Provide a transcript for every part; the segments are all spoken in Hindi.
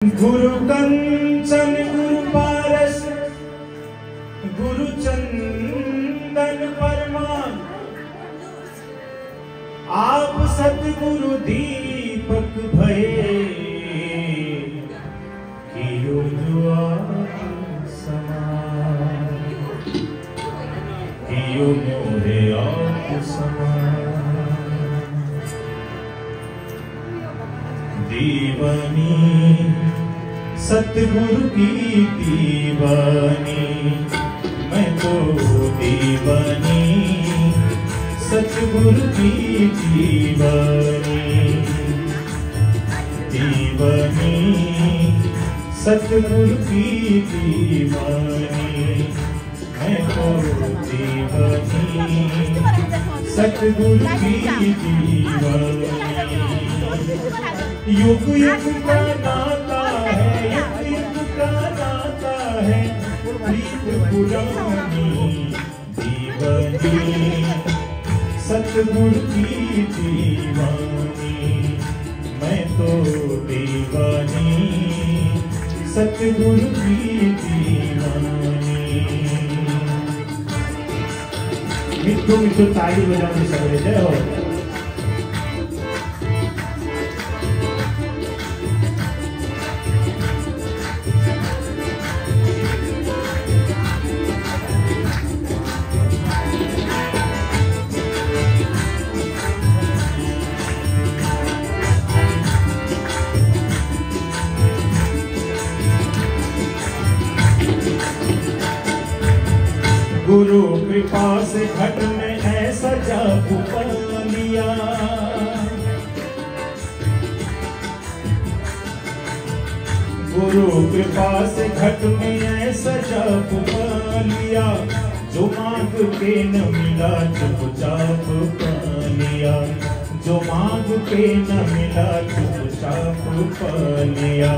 गुरु कंचन गुरु पारस गुरु चंदन परमान, आप सतगुरु दीपक भये, कियो जो आप समान, कियो मोहे आप समान। दीवानी सतगुरु की दीवानी, मैं तो दीवानी सतगुरु की दीवानी। दीवानी सतगुरु की दीवानी, मैं तो दीवानी सतगुरु की दीवानी। युग युग का नाता है, युग युग का नाता है, प्रीत पुरानी। दीवानी सतगुरु की दीवानी, मैं तो दीवानी सतगुरु की दीवानी। मिठो मिठो ताली बजाने सगळे जय हो। गुरु कृपा से घट में ऐसा जादू पा लिया, गुरु कृपा से घट में ऐसा जादू पा लिया। जो मांग के न मिला चुपचाप पा लिया, जो मांग के न मिला चुपचाप पा लिया।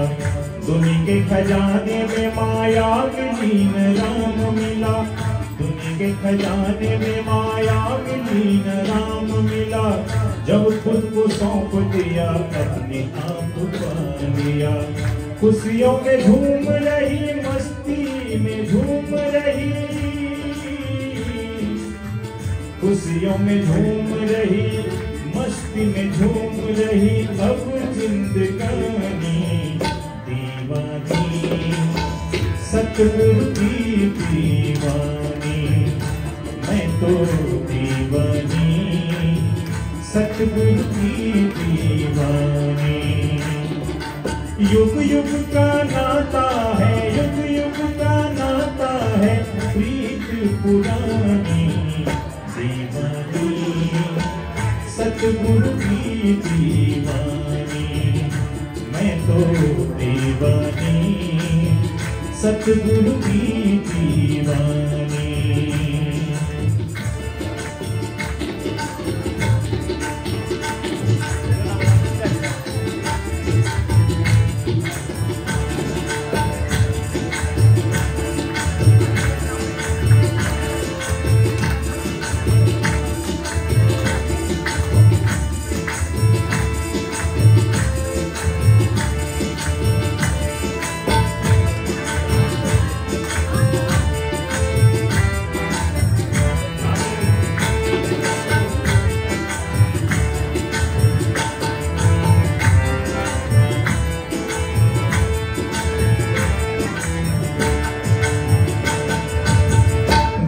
दुनिया के खजाने में माया मिली न राम मिला, दुनिया के खजाने में माया मिली न राम मिला। जब खुद को सौंप दिया अपने आप पा लिया। खुशियों में झूम रही मस्ती में झूम रही, खुशियों में झूम रही मस्ती में झूम रही। अब जिंदगानी दीवानी सतगुरु की दीवानी, मैं तो दीवानी सतगुरु की दीवानी। युग युग का नाता है, युग युग का नाता है, प्रीत पुरानी। दीवानी सतगुरु की दीवानी, मैं तो दीवानी सतगुरु की दीवानी।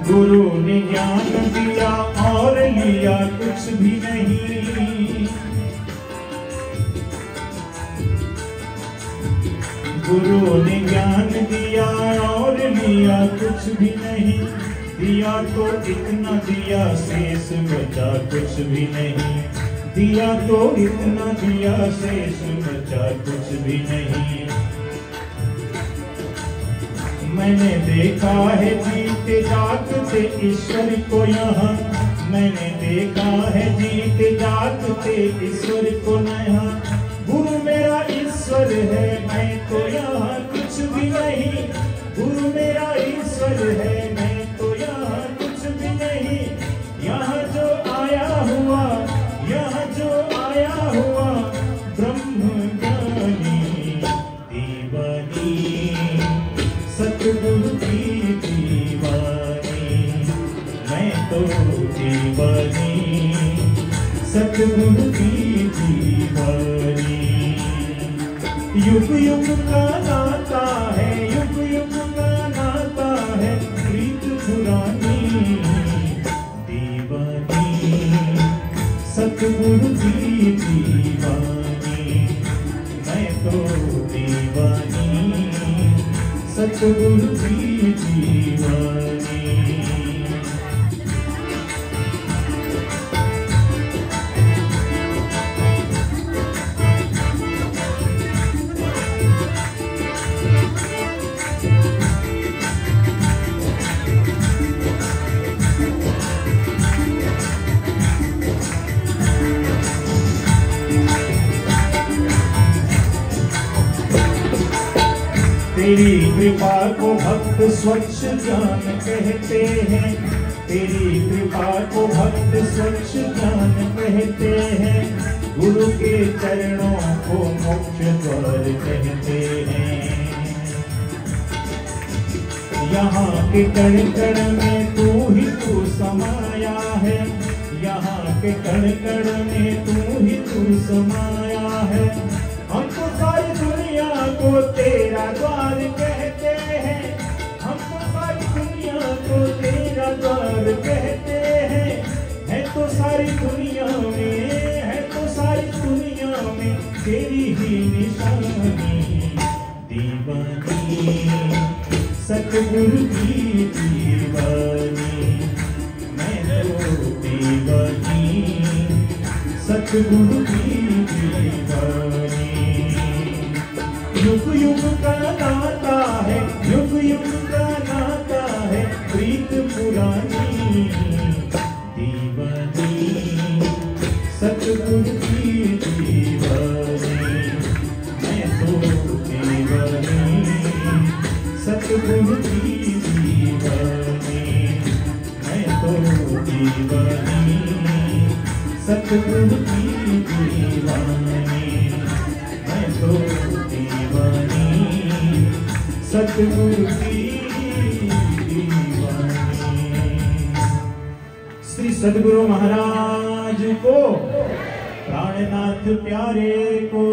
गुरु ने ज्ञान दिया और लिया कुछ भी नहीं, गुरु ने ज्ञान दिया और लिया कुछ भी नहीं। दिया तो इतना दिया शेष बचा कुछ भी नहीं, दिया तो इतना दिया शेष बचा कुछ भी नहीं। मैंने देखा है जीते जागते ईश्वर को यहाँ, मैंने देखा है जीते जागते ईश्वर को यहाँ। गुरु मेरा ईश्वर है, मैं तो यहाँ कुछ भी नहीं। गुरु मेरा ईश्वर है, मैं तो यहाँ कुछ भी नहीं। यहाँ जो आया हुआ, यहाँ जो आया हुआ ब्रह्म ज्ञानी। सतगुरु की दीवानी। युग युग का नाता है, युग युग का नाता है, प्रीत पुरानी दीवानी। सतगुरु की दीवानी, मैं तो दीवानी, सतगुरु की दीवानी। तेरी कृपा को भक्त स्वच्छ ज्ञान कहते हैं, तेरी कृपा को भक्त स्वच्छ ज्ञान कहते हैं। गुरु के चरणों को मोक्ष द्वार कहते हैं। यहाँ के कण कण में तू ही तू समाया है, यहाँ के कण कण में तू ही तू समाया है। हमको सारी दुनिया को तेरा द्वार कहते हैं, हमको सारी दुनिया को तेरा द्वार कहते हैं। है तो सारी दुनिया में, है तो सारी दुनिया में तेरी ही निशानी दीवानी। सतगुरु की दीवानी, मैं तो दीवानी, सतगुरु की दीवानी। युग युग का नाता है, युग युग का नाता है, प्रीत पुरानी दीवानी। सतगुरु की दीवानी, मैं तो दीवानी, सतगुरु की दीवानी। मैं तो दीवानी, सतगुरु की दीवानी। मैं तो दीवानी, सतगुरु की दीवानी। श्री सद्गुरु महाराज को, प्राणनाथ प्यारे को।